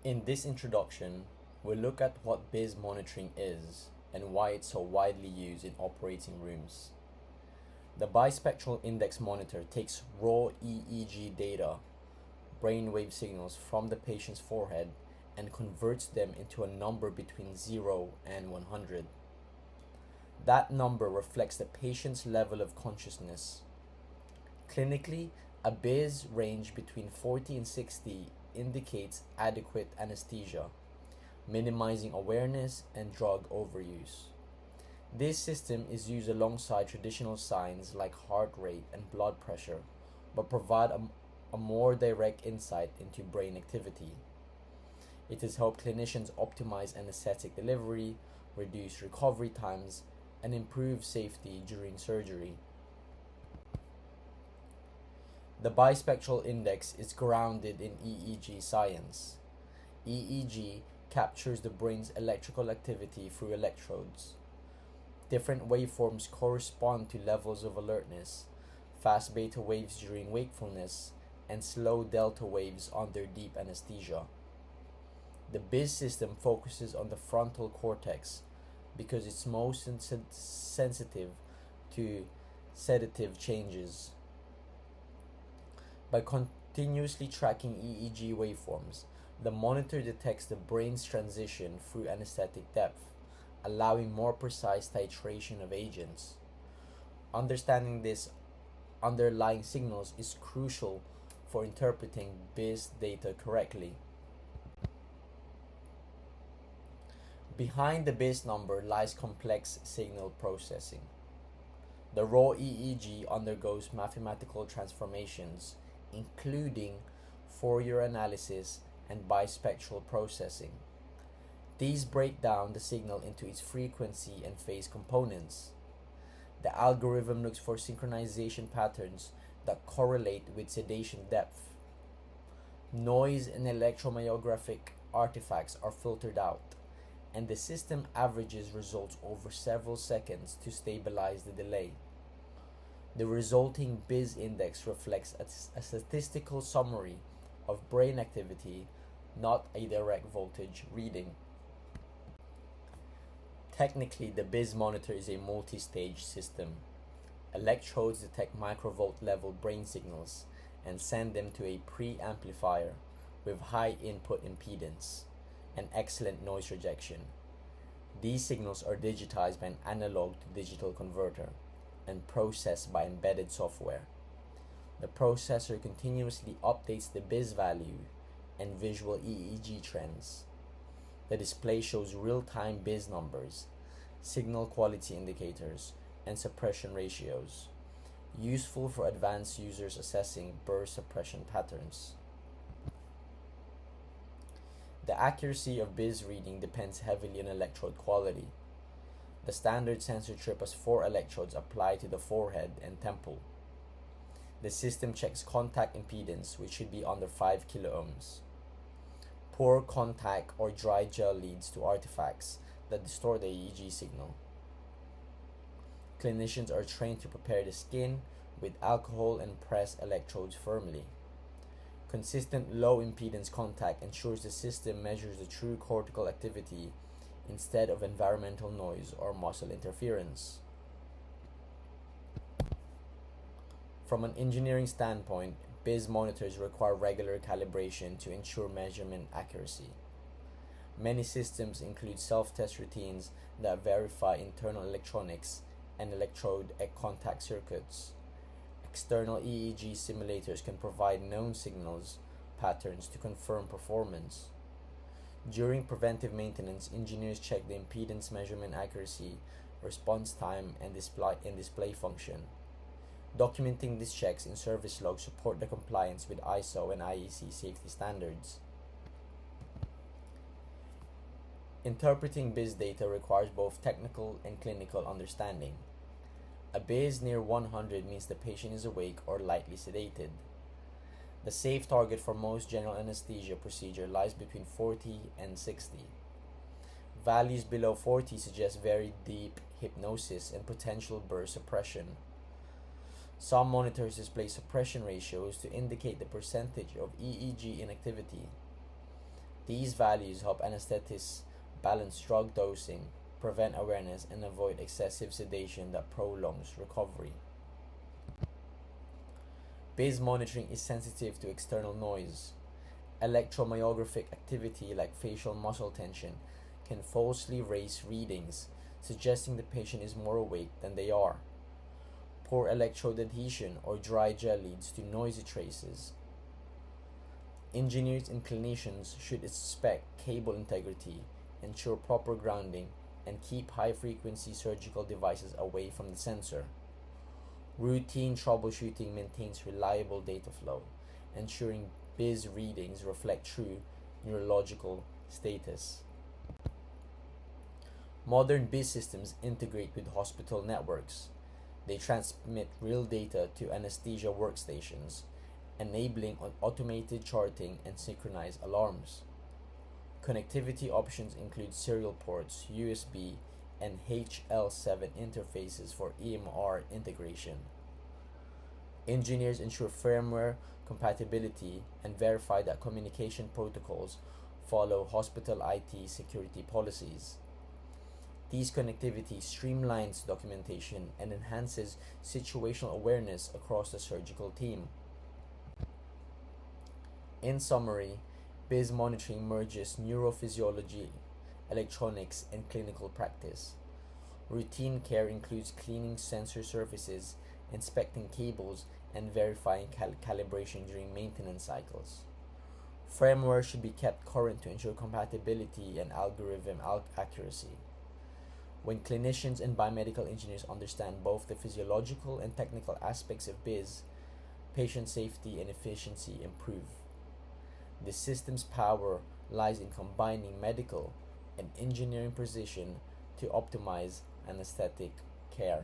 In this introduction, we'll look at what BIS monitoring is and why it's so widely used in operating rooms. The Bispectral Index monitor takes raw EEG data, brainwave signals from the patient's forehead, and converts them into a number between 0 and 100. That number reflects the patient's level of consciousness. Clinically, a BIS range between 40 and 60 indicates adequate anesthesia, minimizing awareness and drug overuse. This system is used alongside traditional signs like heart rate and blood pressure, but provide a more direct insight into brain activity. It has helped clinicians optimize anesthetic delivery, reduce recovery times, and improve safety during surgery. The Bispectral Index is grounded in EEG science. EEG captures the brain's electrical activity through electrodes. Different waveforms correspond to levels of alertness, fast beta waves during wakefulness, and slow delta waves under deep anesthesia. The BIS system focuses on the frontal cortex because it's most sensitive to sedative changes. By continuously tracking EEG waveforms, the monitor detects the brain's transition through anesthetic depth, allowing more precise titration of agents. Understanding these underlying signals is crucial for interpreting BIS data correctly. Behind the BIS number lies complex signal processing. The raw EEG undergoes mathematical transformations, including Fourier analysis and bispectral processing. These break down the signal into its frequency and phase components. The algorithm looks for synchronization patterns that correlate with sedation depth. Noise and electromyographic artifacts are filtered out, and the system averages results over several seconds to stabilize the delay. The resulting BIS index reflects a statistical summary of brain activity, not a direct voltage reading. Technically, the BIS monitor is a multi-stage system. Electrodes detect microvolt level brain signals and send them to a pre-amplifier with high input impedance and excellent noise rejection. These signals are digitized by an analog to digital converter and processed by embedded software. The processor continuously updates the BIS value and visual EEG trends. The display shows real-time BIS numbers, signal quality indicators, and suppression ratios, useful for advanced users assessing burst suppression patterns. The accuracy of BIS reading depends heavily on electrode quality. The standard sensor chip has 4 electrodes applied to the forehead and temple. The system checks contact impedance, which should be under 5 kiloohms. Poor contact or dry gel leads to artifacts that distort the EEG signal. Clinicians are trained to prepare the skin with alcohol and press electrodes firmly. Consistent low impedance contact ensures the system measures the true cortical activity instead of environmental noise or muscle interference. From an engineering standpoint, BIS monitors require regular calibration to ensure measurement accuracy. Many systems include self-test routines that verify internal electronics and electrode contact circuits. External EEG simulators can provide known signals patterns to confirm performance. During preventive maintenance, engineers check the impedance measurement accuracy, response time, and display function. Documenting these checks in service logs support the compliance with ISO and IEC safety standards. Interpreting BIS data requires both technical and clinical understanding. A BIS near 100 means the patient is awake or lightly sedated. The safe target for most general anesthesia procedure lies between 40 and 60. Values below 40 suggest very deep hypnosis and potential burst suppression. Some monitors display suppression ratios to indicate the percentage of EEG inactivity. These values help anesthetists balance drug dosing, prevent awareness, and avoid excessive sedation that prolongs recovery. BIS monitoring is sensitive to external noise. Electromyographic activity like facial muscle tension can falsely raise readings, suggesting the patient is more awake than they are. Poor electrode adhesion or dry gel leads to noisy traces. Engineers and clinicians should inspect cable integrity, ensure proper grounding, and keep high-frequency surgical devices away from the sensor. Routine troubleshooting maintains reliable data flow, ensuring BIS readings reflect true neurological status. Modern BIS systems integrate with hospital networks. They transmit real data to anesthesia workstations, enabling automated charting and synchronized alarms. Connectivity options include serial ports, USB, and HL7 interfaces for EMR integration. Engineers ensure firmware compatibility and verify that communication protocols follow hospital IT security policies. These connectivity streamlines documentation and enhances situational awareness across the surgical team. In summary, BIS monitoring merges neurophysiology, electronics, and clinical practice. Routine care includes cleaning sensor surfaces, inspecting cables, and verifying calibration during maintenance cycles. Firmware should be kept current to ensure compatibility and algorithm accuracy. When clinicians and biomedical engineers understand both the physiological and technical aspects of BIS, patient safety and efficiency improve. The system's power lies in combining medical and engineering precision to optimize anesthetic care.